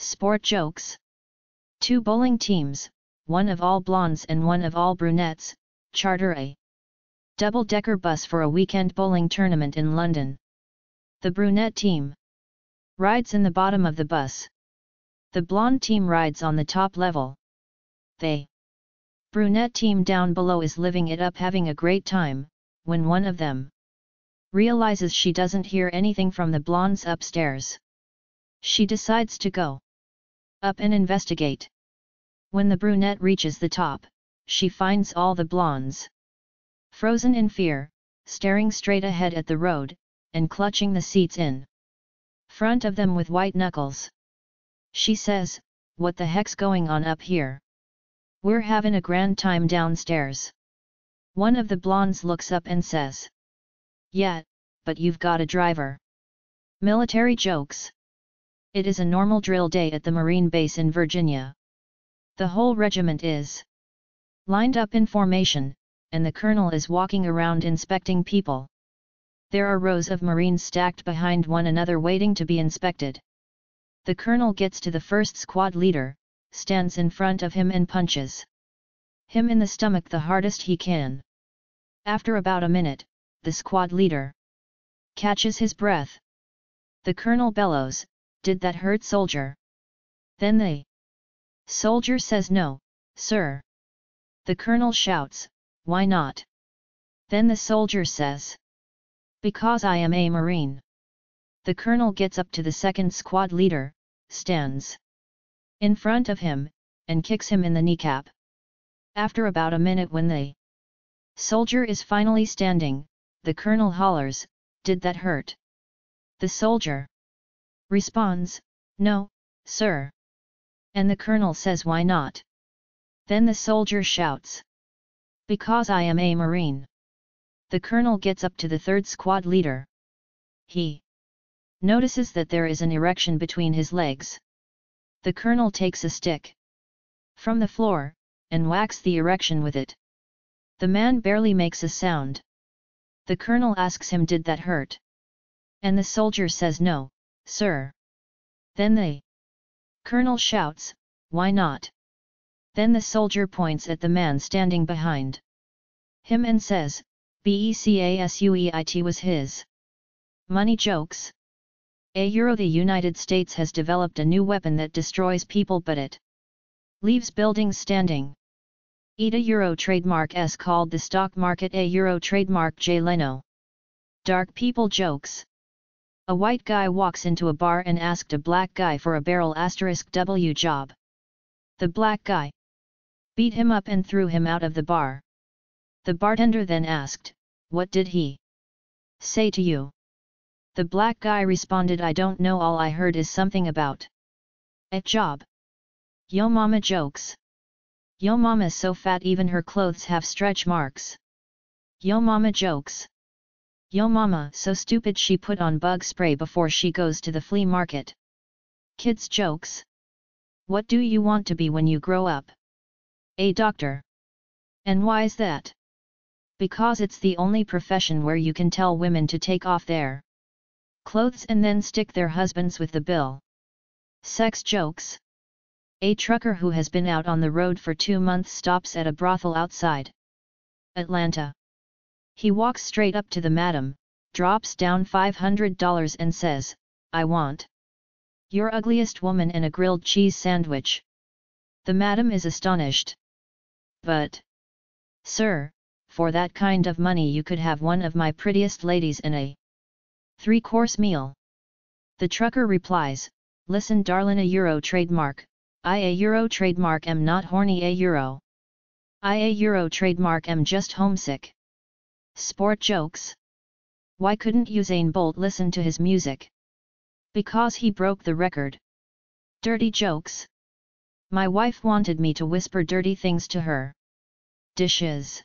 Sport jokes. Two bowling teams, one of all blondes and one of all brunettes, charter a double-decker bus for a weekend bowling tournament in London. The brunette team rides in the bottom of the bus. The blonde team rides on the top level. The brunette team down below is living it up, having a great time, when one of them realizes she doesn't hear anything from the blondes upstairs. She decides to go up and investigate. When the brunette reaches the top, she finds all the blondes frozen in fear, staring straight ahead at the road, and clutching the seats in front of them with white knuckles. She says, "What the heck's going on up here? We're having a grand time downstairs." One of the blondes looks up and says, "Yeah, but you've got a driver." Military jokes. It is a normal drill day at the Marine base in Virginia. The whole regiment is lined up in formation, and the colonel is walking around inspecting people. There are rows of Marines stacked behind one another waiting to be inspected. The colonel gets to the first squad leader, stands in front of him and punches him in the stomach the hardest he can. After about a minute, the squad leader catches his breath. The colonel bellows, "Did that hurt, soldier?" Then the soldier says, "No, sir." The colonel shouts, "Why not?" Then the soldier says, "Because I am a Marine." The colonel gets up to the second squad leader, stands in front of him, and kicks him in the kneecap. After about a minute, when the soldier is finally standing, the colonel hollers, "Did that hurt?" The soldier responds, "No, sir." And the colonel says, "Why not?" Then the soldier shouts, "Because I am a Marine." The colonel gets up to the third squad leader. He notices that there is an erection between his legs. The colonel takes a stick from the floor, and whacks the erection with it. The man barely makes a sound. The colonel asks him, "Did that hurt?" And the soldier says, "No, sir." Then the colonel shouts, "Why not?" Then the soldier points at the man standing behind him and says, "Becasuit was his." Money jokes. The United States has developed a new weapon that destroys people, but it leaves buildings standing. Euro trademark S called the stock market Euro trademark J Leno. Dark people jokes. A white guy walks into a bar and asked a black guy for a barrel *W job. The black guy beat him up and threw him out of the bar. The bartender then asked, "What did he say to you?" The black guy responded, "I don't know, all I heard is something about a job." Yo mama jokes. Yo mama's so fat even her clothes have stretch marks. Yo mama jokes. Yo mama so stupid she put on bug spray before she goes to the flea market. Kids jokes. What do you want to be when you grow up? A doctor. And why's that? Because it's the only profession where you can tell women to take off their clothes and then stick their husbands with the bill. Sex jokes. A trucker who has been out on the road for 2 months stops at a brothel outside Atlanta. He walks straight up to the madam, drops down $500 and says, "I want your ugliest woman and a grilled cheese sandwich." The madam is astonished. "But, sir, for that kind of money you could have one of my prettiest ladies and a 3-course meal." The trucker replies, "Listen darlin', Euro trademark, Euro trademark am not horny, Euro trademark am just homesick." Sport jokes. Why couldn't Usain Bolt listen to his music? Because he broke the record. Dirty jokes. My wife wanted me to whisper dirty things to her. Dishes.